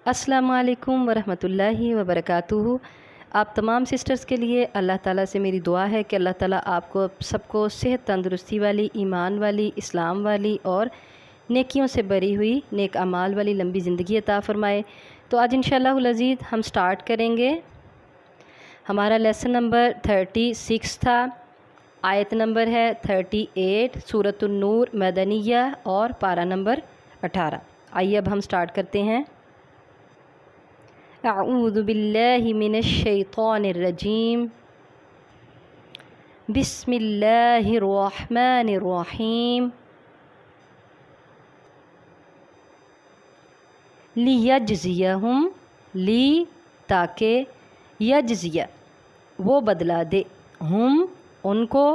अस्सलामु अलैकुम वरहमतुल्लाहि वबरकातुहू। आप तमाम सिस्टर्स के लिए अल्लाह ताला से मेरी दुआ है कि अल्लाह ताला आपको सबको सेहत तंदुरुस्ती वाली, ईमान वाली, इस्लाम वाली और नेकियों से भरी हुई नेक अमाल वाली लंबी ज़िंदगी अता फ़रमाए। तो आज इंशाअल्लाहुल अज़ीज़ हम स्टार्ट करेंगे। हमारा लेसन नंबर 36 था। आयत नंबर है 38, सूरतुन नूर मदनिया और पारा नंबर 18। आइए अब हम स्टार्ट करते हैं। अऊज़ु बिल्लाहि मिनश शैतानिर रजीम, बिस्मिल्लाहिर रहमानिर रहीम। लियजज़ियहुम, ली ताके, यजज़िया वो बदला दे, हम उनको,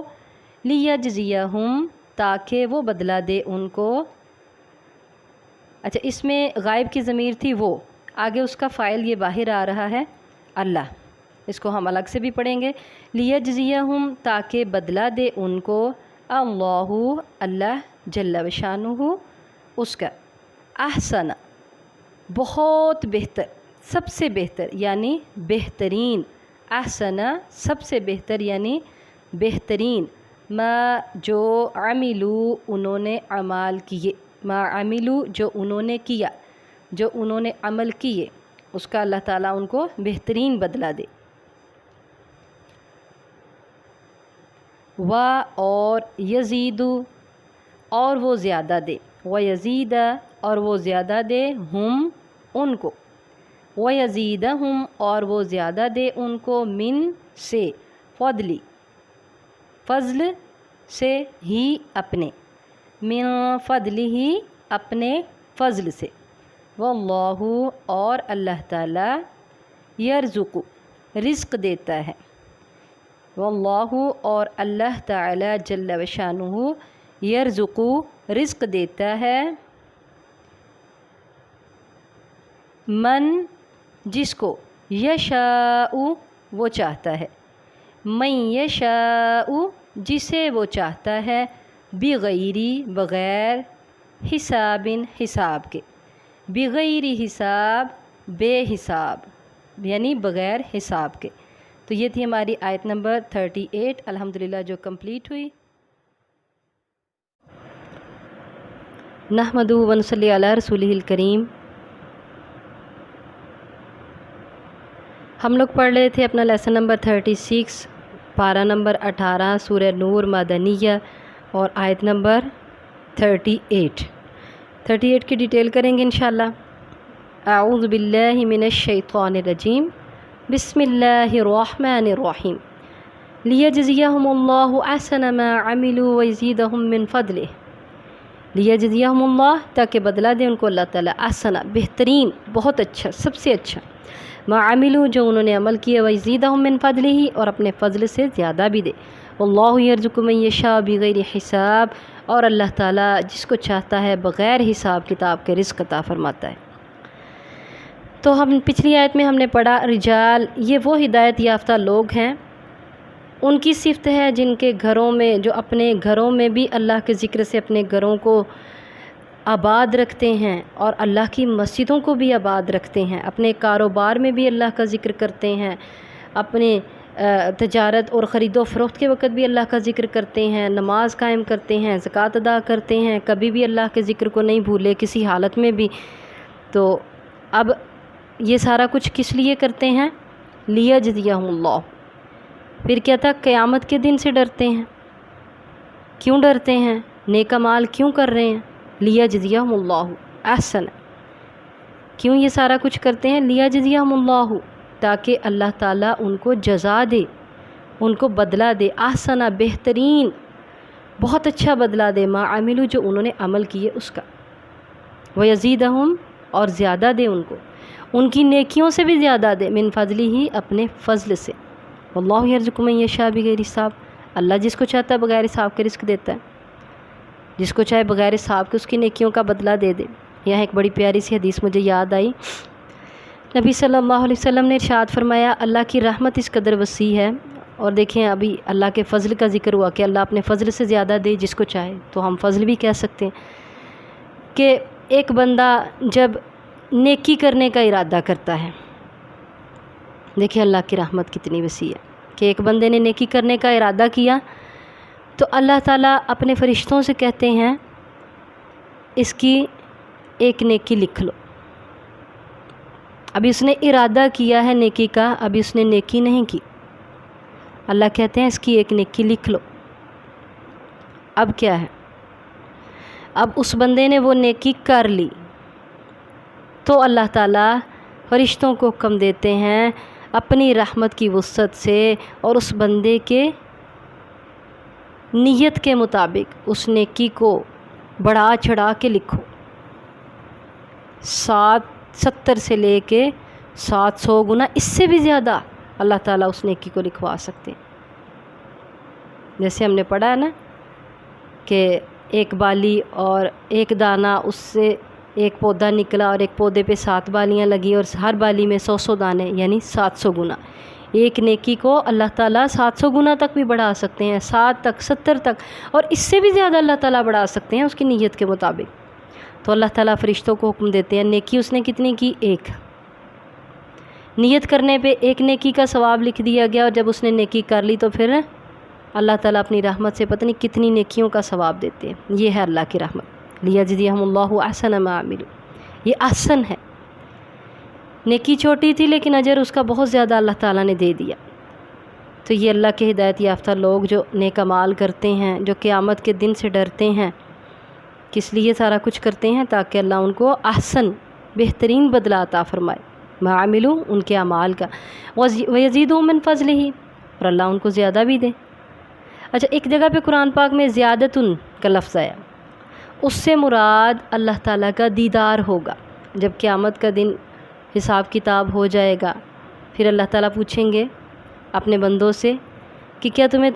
लियजज़ियहुम ताके वो बदला दे उनको। अच्छा, इसमें गायब की ज़मीर थी वो, आगे उसका फ़ाइल ये बाहर आ रहा है अल्लाह। इसको हम अलग से भी पढ़ेंगे। लियजज़ियहुम ताके बदला दे उनको, अल्लाहु अल्लाह जल्ल वशानुहु उसका, अहसन बहुत बेहतर, सबसे बेहतर यानी बेहतरीन, अहसना सबसे बेहतर यानी बेहतरीन, मा जो अमिलू उन्होंने अमाल किए, मा अमिलू जो उन्होंने किया, जो उन्होंने अमल किए उसका अल्लाह ताला उनको बेहतरीन बदला दे। वा और यज़ीदु और वो ज़्यादा दे, व यज़ीदा और वो ज़्यादा दे, हम उनको, व यज़ीदहुम और वो ज़्यादा दे उनको, मिन से, फ़ज़ली फ़ज़ल से, ही अपने, मिन फ़ज़लिही अपने फ़ज़ल से, वल्लाहु और अल्लाह ताला, यरज़ुक़ु रिज़्क़ देता है, वल्लाहु और अल्लाह ताला जल्ल वशानुहु यरज़ुक़ु रिज़्क़ देता है, मन जिसको, यशाउ वो चाहता है, मन यशाउ जिसे वो चाहता है, बिगैरी बग़ैर, हिसाबिन हिसाब के, बिगैरी हिसाब बेहिसाब यानी बग़ैर हिसाब के। तो ये थी हमारी आयत नंबर 38 अल्हम्दुलिल्लाह जो कंप्लीट हुई। नहमदु व नसल्ली अला रसूलिहिल करीम। हम लोग पढ़ रहे थे अपना लेसन नंबर 36, पारा नंबर 18, सूरह नूर मदनिया और आयत नंबर 38 की डिटेल करेंगे इंशाअल्लाह। अऊज़ु बिल्लाहि मिनश शैतानिर रजीम, बिस्मिल्लाहिर रहमानिर रहीम। लियजज़ियहुमुल्लाहु अहसना मा अमिलू व यज़ीदहुम मिन फ़ज़लिहि। लियजज़ियहुमुल्लाह ताकि बदला दे उनको अल्लाह ताला, अहसना बेहतरीन, बहुत अच्छा, सबसे अच्छा, मा अमिलू जो उन्होंने अमल किया, व यज़ीदहुम मिन फ़ज़लिही और अपने फ़ज़ल से ज़्यादा भी दे, वल्लाहु यरज़ुक़ु मन यशा बिग़ैरि हिसाब और अल्लाह ताला जिसको चाहता है बग़ैर हिसाब किताब के रिज़्क़ अता फ़रमाता है। तो हम पिछली आयत में हमने पढ़ा रिजाल, ये वो हिदायत याफ़्ता लोग हैं, उनकी सिफ़त है जिनके घरों में, जो अपने घरों में भी अल्लाह के ज़िक्र से अपने घरों को आबाद रखते हैं और अल्लाह की मस्जिदों को भी आबाद रखते हैं, अपने कारोबार में भी अल्लाह का ज़िक्र करते हैं, अपने तजारत और ख़रीदो फ़रोख्त के वक़्त भी अल्लाह का ज़िक्र करते हैं, नमाज कायम करते हैं, ज़कात अदा करते हैं, कभी भी अल्लाह के ज़िक्र को नहीं भूले किसी हालत में भी। तो अब ये सारा कुछ किस लिए करते हैं? लियजज़ियहुमुल्लाह। फिर क्या था? क़यामत के दिन से डरते हैं। क्यों डरते हैं? नेक अमाल क्यों कर रहे हैं? लियजज़ियहुमुल्लाहु अहसन, क्यों ये सारा कुछ करते हैं? लियजज़ियहुमुल्लाहु ताकि अल्लाह ताला उनको जज़ा दे, उनको बदला दे, अहसना बेहतरीन, बहुत अच्छा बदला दे, मा अमिलू जो उन्होंने अमल किए उसका, व यज़ीदहुम और ज़्यादा दे उनको, उनकी नेकियों से भी ज़्यादा दे, मिन फ़ज़लिही अपने फ़ज़ल से, वल्लाहु यरज़ुक़ु मन यशा बिग़ैरि हिसाब अल्लाह जिसको चाहता है बग़ैर हिसाब के रिज़्क़ देता है, जिसको चाहे बग़ैर हिसाब के उसकी नेकियों का बदला दे दे। यहाँ एक बड़ी प्यारी सी हदीस मुझे याद आई। नबी सल्लल्लाहु अलैहि वसल्लम ने इरशाद फरमाया, अल्लाह की रहमत इस कदर वसी है और देखें अभी अल्लाह के फ़ज़ल का ज़िक्र हुआ कि अल्लाह अपने फ़ज़ल से ज़्यादा दे जिसको चाहे, तो हम फ़ज़ल भी कह सकते हैं कि एक बंदा जब نیکی کرنے کا ارادہ کرتا ہے۔ دیکھیں اللہ کی رحمت کتنی وسیع ہے کہ ایک بندے نے نیکی کرنے کا ارادہ کیا تو اللہ تعالیٰ اپنے فرشتوں سے کہتے ہیں اس کی ایک نیکی لکھ لو۔ ابھی اس نے ارادہ کیا ہے نیکی کا، ابھی اس نے نیکی نہیں کی، اللہ کہتے ہیں اس کی ایک نیکی لکھ لو۔ اب کیا ہے، اب اس بندے نے وہ نیکی کر لی تو اللہ تعالیٰ فرشتوں کو حکم دیتے ہیں اپنی رحمت کی وسعت سے اور اس بندے کے نیت کے مطابق اس نیکی کو بڑھا چڑھا کے لکھو، 70 سے لے کے 700 گنا، اس سے بھی زیادہ اللہ تعالیٰ اس نیکی کو لکھوا سکتے ہیں۔ جیسے ہم نے پڑھا ہے نا کہ ایک بالی اور ایک دانہ، اس سے ایک پودا نکلا اور ایک پودے پہ 7 بالیاں لگی اور ہر بالی میں 100 دانے، یعنی 700 گنا۔ ایک نیکی کو اللہ تعالیٰ 700 گنا تک بھی بڑھا سکتے ہیں، 7 تک، 70 تک، اور اس سے بھی زیادہ اللہ تعالیٰ بڑھا سکتے ہیں اس کی نیت کے مطابق۔ تو اللہ تعالیٰ فرشتوں کو حکم دیتے ہیں، نیکی اس نے کتنی کی؟ ایک۔ نیت کرنے پہ ایک نیکی کا ثواب لکھ دیا گیا، اور جب اس نے نیکی کر لی تو پھر اللہ تعالیٰ اپنی رحمت سے پتہ نہیں کتنی نیکیوں کا ثواب دیتے ہیں۔ یہ ہے اللہ کی رحمت، لیجزیہم اللہ احسن ما عملوا، یہ احسن ہے۔ نیکی چھوٹی تھی لیکن اجر اس کا بہت زیادہ اللہ تعالیٰ نے دے دیا۔ تو یہ اللہ کے ہدایت یافتہ لوگ جو نیک اعمال کرتے ہیں، جو قیامت کے دن سے ڈرتے ہیں، کس لیے سارا کچھ کرتے ہیں؟ تاکہ اللہ ان کو احسن، بہترین بدلہ عطا فرمائے، ما عملوا، ان کے اعمال کا، ویزیدہم من فضلہ، اور اللہ ان کو زیادہ بھی دے۔ اچھا، ایک جگہ پہ قرآن پاک میں زیادتن کا لفظ آیا، اس سے مراد اللہ تعالیٰ کا دیدار ہوگا۔ جب قیامت کا دن حساب کتاب ہو جائے گا، پھر اللہ تعالیٰ پوچھیں گے اپنے بندوں سے کہ کیا تمہیں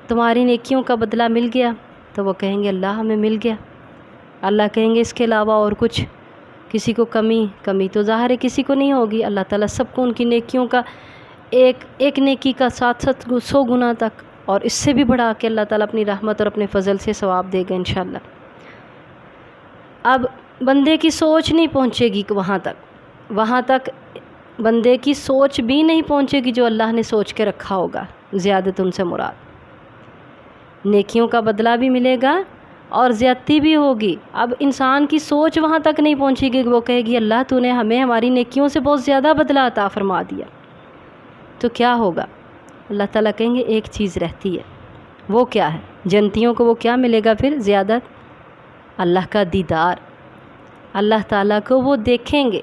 تمہاری نیکیوں کا بدلہ مل گیا؟ تو وہ کہیں گے اللہ ہمیں مل گیا۔ اللہ کہیں گے اس کے علاوہ اور کچھ، کسی کو کمی تو ظاہر ہے کسی کو نہیں ہوگی۔ اللہ تعالیٰ سب کو ان کی نیکیوں کا ایک نیکی کا 700 گنا تک اور اس سے بھی بڑھا کے اللہ تعالیٰ اپنی رحمت اور اپنے فضل سے ثواب دے گا انشاءاللہ۔ اب بندے کی سوچ نہیں پہنچے گی وہاں تک بندے کی سوچ بھی نہیں پہنچے گی جو اللہ نے سوچ کے رکھا ہوگا۔ زیادت ان سے مراد نیکیوں کا بدلہ بھی ملے گا اور زیادتی بھی ہوگی۔ اب انسان کی سوچ وہاں تک نہیں پہنچے گی کہ وہ کہے گی اللہ تو نے ہمیں ہماری نیکیوں سے بہت زیادہ بدلہ عطا فرما دیا، تو کیا ہوگا؟ اللہ تعالیٰ کہیں گے ایک چیز رہتی ہے، وہ کیا ہے؟ جنتیوں کو وہ کیا ملے گا پھر؟ زیادت، اللہ کا دیدار۔ اللہ تعالیٰ کو وہ دیکھیں گے،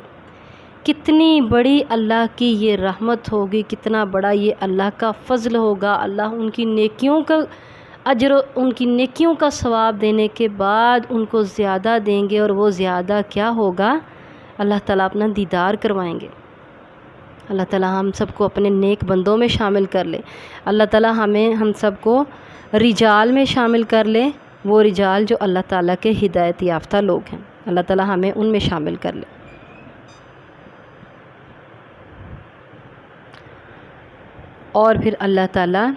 کتنی بڑی اللہ کی یہ رحمت ہوگی، کتنا بڑا یہ اللہ کا فضل ہوگا۔ اللہ ان کی نیکیوں کا اجر، ان کی نیکیوں کا ثواب دینے کے بعد ان کو زیادہ دیں گے، اور وہ زیادہ کیا ہوگا؟ اللہ تعالیٰ اپنا دیدار کروائیں گے۔ اللہ تعالیٰ ہم سب کو اپنے نیک بندوں میں شامل کر لے۔ اللہ تعالیٰ ہم سب کو رجال میں شامل کر لے، وہ رجال جو اللہ تعالیٰ کے ہدایت یافتہ لوگ ہیں، اللہ تعالیٰ ہمیں ان میں شامل کر لے۔ اور پھر اللہ تعالیٰ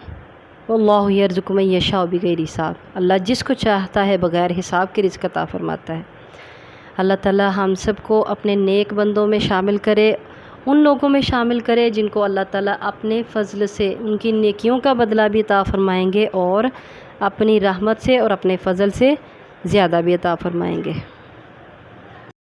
واللہ یرزق من یشاء بغیر حساب، اللہ جس کو چاہتا ہے بغیر حساب کے رزق عطا فرماتا ہے۔ اللہ تعالیٰ ہم سب کو اپنے نیک بندوں میں شامل کرے، ان لوگوں میں شامل کرے جن کو اللہ تعالیٰ اپنے فضل سے ان کی نیکیوں کا بدلہ بھی عطا فرمائیں گے، اور اپنی رحمت سے اور اپنے فضل سے زیادہ بھی عطا فرمائیں گے۔